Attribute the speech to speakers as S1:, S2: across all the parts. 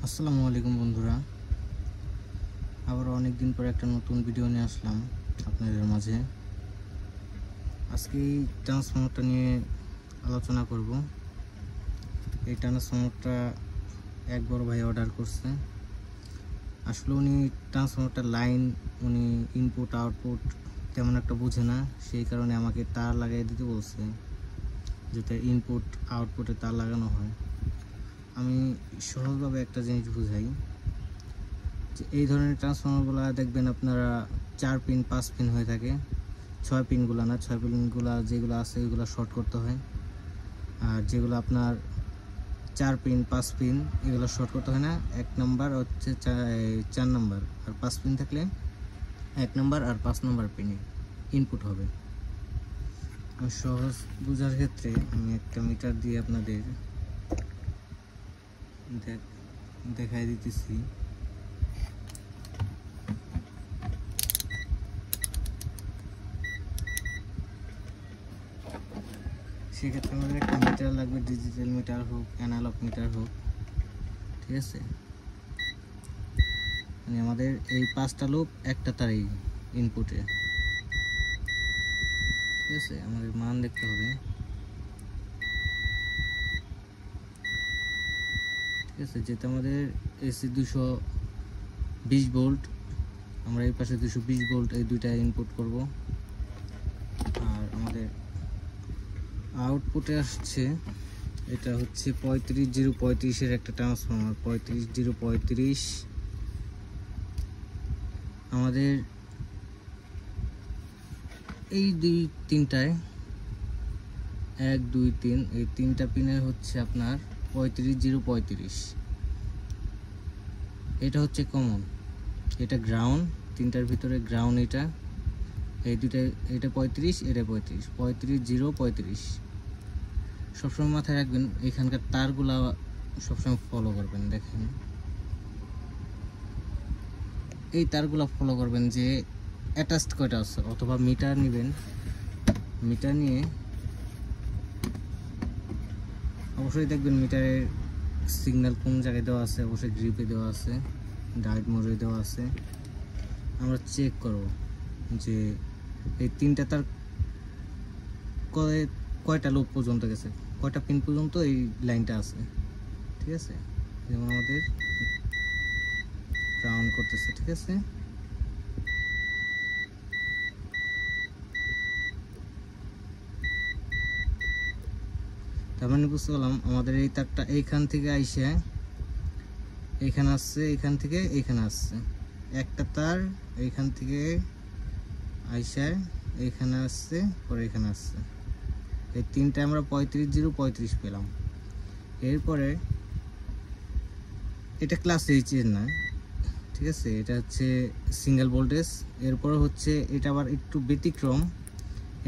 S1: আসসালামু আলাইকুম বন্ধুরা, আবার অনেক দিন পর একটা নতুন ভিডিও নিয়ে আসলাম আপনাদের মাঝে। আজকে এই ট্রান্সফর্মারটা নিয়ে আলোচনা করব। এই ট্রান্সফর্মারটা এক বড় ভাই অর্ডার করছে। আসলে উনি ট্রান্সফর্মারটার লাইন উনি ইনপুট আউটপুট তেমন একটা বুঝে না, সেই কারণে আমাকে তার লাগিয়ে দিতে বলছে, যাতে ইনপুট আউটপুটে তার লাগানো হয়। আমি সহজভাবে একটা জিনিস বুঝাই যে এই ধরনের ট্রান্সফর্মারগুলো দেখবেন আপনারা 4 পিন 5 পিন হয়ে থাকে। 6 পিনগুলো না, 6 পিনগুলো যেগুলো আছে ওইগুলো শর্ট করতে হয়, আর যেগুলো আপনার 4 পিন 5 পিন এগুলো শর্ট করতে হয় না। 1 নাম্বার হচ্ছে 4 নাম্বার, আর 5 পিন থাকলে 1 নাম্বার আর 5 নাম্বার পিনে ইনপুট হবে। আমি সহজ বোঝার ক্ষেত্রে আমি একটা মিটার দিয়ে আপনাদের দেখাই দিতেছি। সেক্ষেত্রে আমাদের একটা মিটার লাগবে, ডিজিটাল মিটার হোক অ্যানালগ মিটার হোক, ঠিক আছে। মানে আমাদের এই 5টা লুপ একটা তারই ইনপুটে, ঠিক আছে। আমাদের মান দেখতে হবে, ঠিক আছে। যেটা আমাদের এসি 220 ভোল্ট, আমরা এই পাশে 220 ভোল্ট এই দুইটা ইনপুট করব। আর আমাদের আউটপুটে আসছে, এটা হচ্ছে 35035 একটা ট্রান্সফর্মার। 35035 আমাদের এই 2-3টায় 1 2 3 এই 3টা পিনের হচ্ছে আপনার 35035। এটা হচ্ছে কমন, এটা গ্রাউন্ড, 3টার ভিতরে গ্রাউন্ড। এটা এই দুইটা, এটা 35, এটা 35, 35035। সবসময় মাথায় রাখবেন, এখানকার তারগুলা সবসময় ফলো করবেন। দেখেন এই তারগুলা ফলো করবেন যে অ্যাটাচড কয়টা আছে, অথবা মিটার নেবেন। মিটার নিয়ে অবশ্যই দেখবেন মিটারের সিগন্যাল কোন জায়গায় দেওয়া আছে। অবশ্যই গ্রিপে দেওয়া আছে, ডায়োড মোডে দেওয়া আছে। আমরা চেক করব যে এই 3টা তার কয়টা লুপ পর্যন্ত গেছে, কয়টা পিন পর্যন্ত এই লাইনটা আছে, ঠিক আছে। যেমন আমাদের গ্রাউন্ড করতেছে, ঠিক আছে। তার মানে বুঝতে পারলাম আমাদের এই তারটা এইখান থেকে আইসে এইখানে আসছে, এইখান থেকে এইখানে আসছে। একটা তার এইখান থেকে আইসা এইখানে আসছে, পরে এখানে আসছে। এই 3টা আমরা 35035 পেলাম। এরপরে এটা ক্লাস এইচের না, ঠিক আছে, এটা হচ্ছে সিঙ্গেল ভোল্টেজ। এরপরে হচ্ছে এটা আবার একটু ব্যতিক্রম।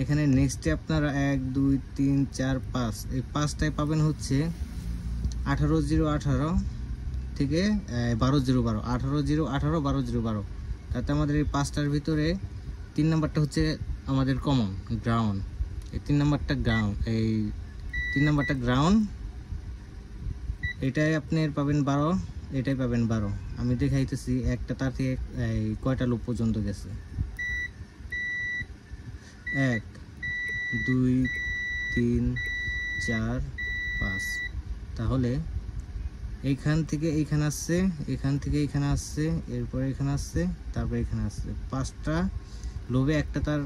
S1: এখানে নেক্সটে আপনারা 1 2 3 4 5 এই 5টায় পাবেন হচ্ছে 18018 থেকে 12012, 18018 12012। তাতে আমাদের এই 5টার ভিতরে 3 নাম্বারটা হচ্ছে আমাদের কমন গ্রাউন্ড। এই 3 নাম্বারটা গ্রাউন্ড, এই 3 নাম্বারটা গ্রাউন্ড। এটাই আপনি পাবেন 12, এটাই পাবেন 12। আমি দেখাইতেছি একটা তার থেকে কয়টা লুপ পর্যন্ত গেছে। 1 2 3 4 5। তাহলে এইখান থেকে এইখানে আসছে, এখান থেকে এইখানে আসছে, এরপরে এখানে আসছে, তারপরে এখানে আসছে। 5টা লুপে একটা তার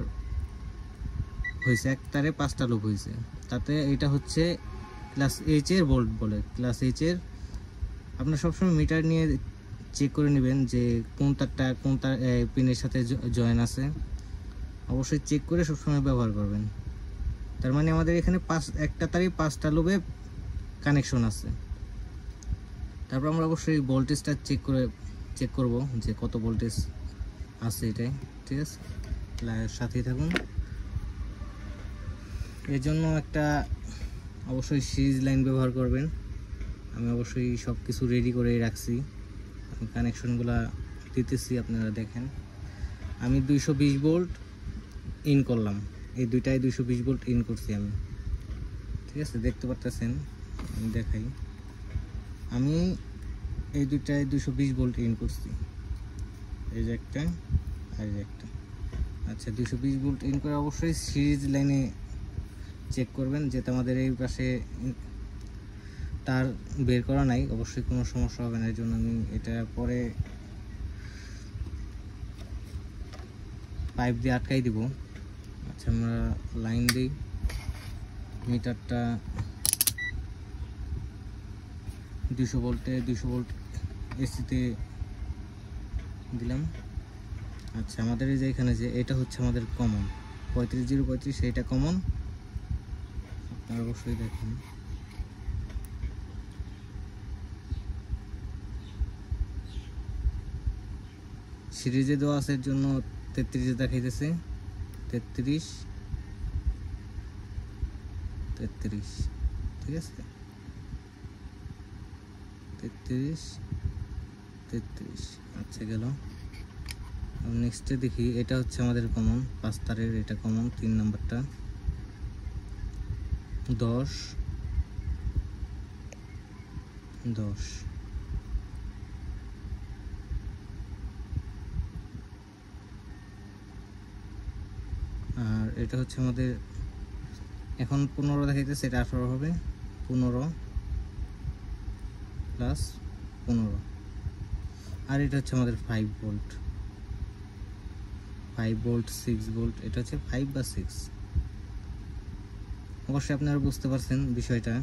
S1: হয়েছে, এক তারে 5টা লুপ হয়েছে। তাতে এটা হচ্ছে ক্লাস এইচ এর ভোল্ট বলে। ক্লাস এইচ এর আপনার সবসময় মিটার নিয়ে চেক করে নেবেন যে কোন তারটা কোন তার পিনের সাথে জয়েন আছে। অবশ্যই চেক করে সবসময় ব্যবহার করবেন। তার মানে আমাদের এখানে একটা তারই 5টা লুপে কানেকশন আছে। তারপর আমরা অবশ্যই ভোল্টেজটা চেক করব যে কত ভোল্টেজ আছে এটাই, ঠিক আছে। সাথেই থাকুন। এর জন্য একটা অবশ্যই সিরিজ লাইন ব্যবহার করবেন। আমি অবশ্যই সব কিছু রেডি করে রাখছি, আমি কানেকশনগুলো দিতেছি, আপনারা দেখেন। আমি 220 ভোল্ট ইন করলাম, এই দুইটাই 220 ভোল্ট ইন করছি আমি, ঠিক আছে। দেখতে পারতেছেন, আমি দেখাই। আমি এই দুইটায় 220 ভোল্ট ইন করছি, এই যে একটা আর এই যে একটা। আচ্ছা 220 ভোল্ট ইন করে অবশ্যই সিরিজ লাইনে চেক করবেন, যেটা আমাদের এই পাশে তার বের করা নাই, অবশ্যই কোনো সমস্যা হবে না। এই জন্য আমি এটা পরে পাইপ দিয়ে আটকাই দিব। আচ্ছা আমরা লাইন দিই, মিটারটা 200 ভোল্টে 200 ভোল্ট এসিতে দিলাম। আচ্ছা আমাদের এই যে এখানে যে এটা হচ্ছে আমাদের কমন 35 এইটা কমন, আপনারা অবশ্যই দেখুন। সিরিজে দেওয়া আছে এর জন্য 33 দেখাইতেছে, 33 ঠিক আছে, 33। আচ্ছা গেল। নেক্সটে দেখি, এটা হচ্ছে আমাদের কমন 5 তারের, এটা কমন 3 নাম্বারটা 10। আর এটা হচ্ছে আমাদের এখন 15 দেখাইতেছে, এটা 18 হবে, 15 প্লাস 15। আর এটা হচ্ছে আমাদের 5 ভোল্ট 6 ভোল্ট, এটা হচ্ছে 5 বা 6। অবশ্যই আপনারা বুঝতে পারছেন বিষয়টা।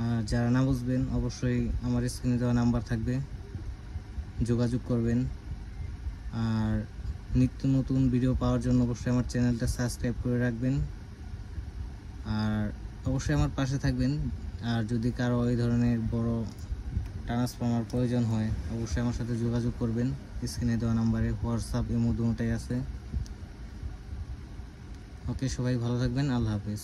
S1: আর যারা না বুঝবেন অবশ্যই আমার স্ক্রিনে দেওয়া নাম্বার থাকবে, যোগাযোগ করবেন। আর নিত্য নতুন ভিডিও পাওয়ার জন্য অবশ্যই আমার চ্যানেলটা সাবস্ক্রাইব করে রাখবেন, আর অবশ্যই আমার পাশে থাকবেন। আর যদি কারো এই ধরনের বড় ট্রান্সফর্মার প্রয়োজন হয় অবশ্যই আমার সাথে যোগাযোগ করবেন। স্ক্রিনে দেওয়া নাম্বারে হোয়াটসঅ্যাপ ইমো দুটোই আছে। ওকে, সবাই ভালো থাকবেন, আল্লাহ হাফেজ।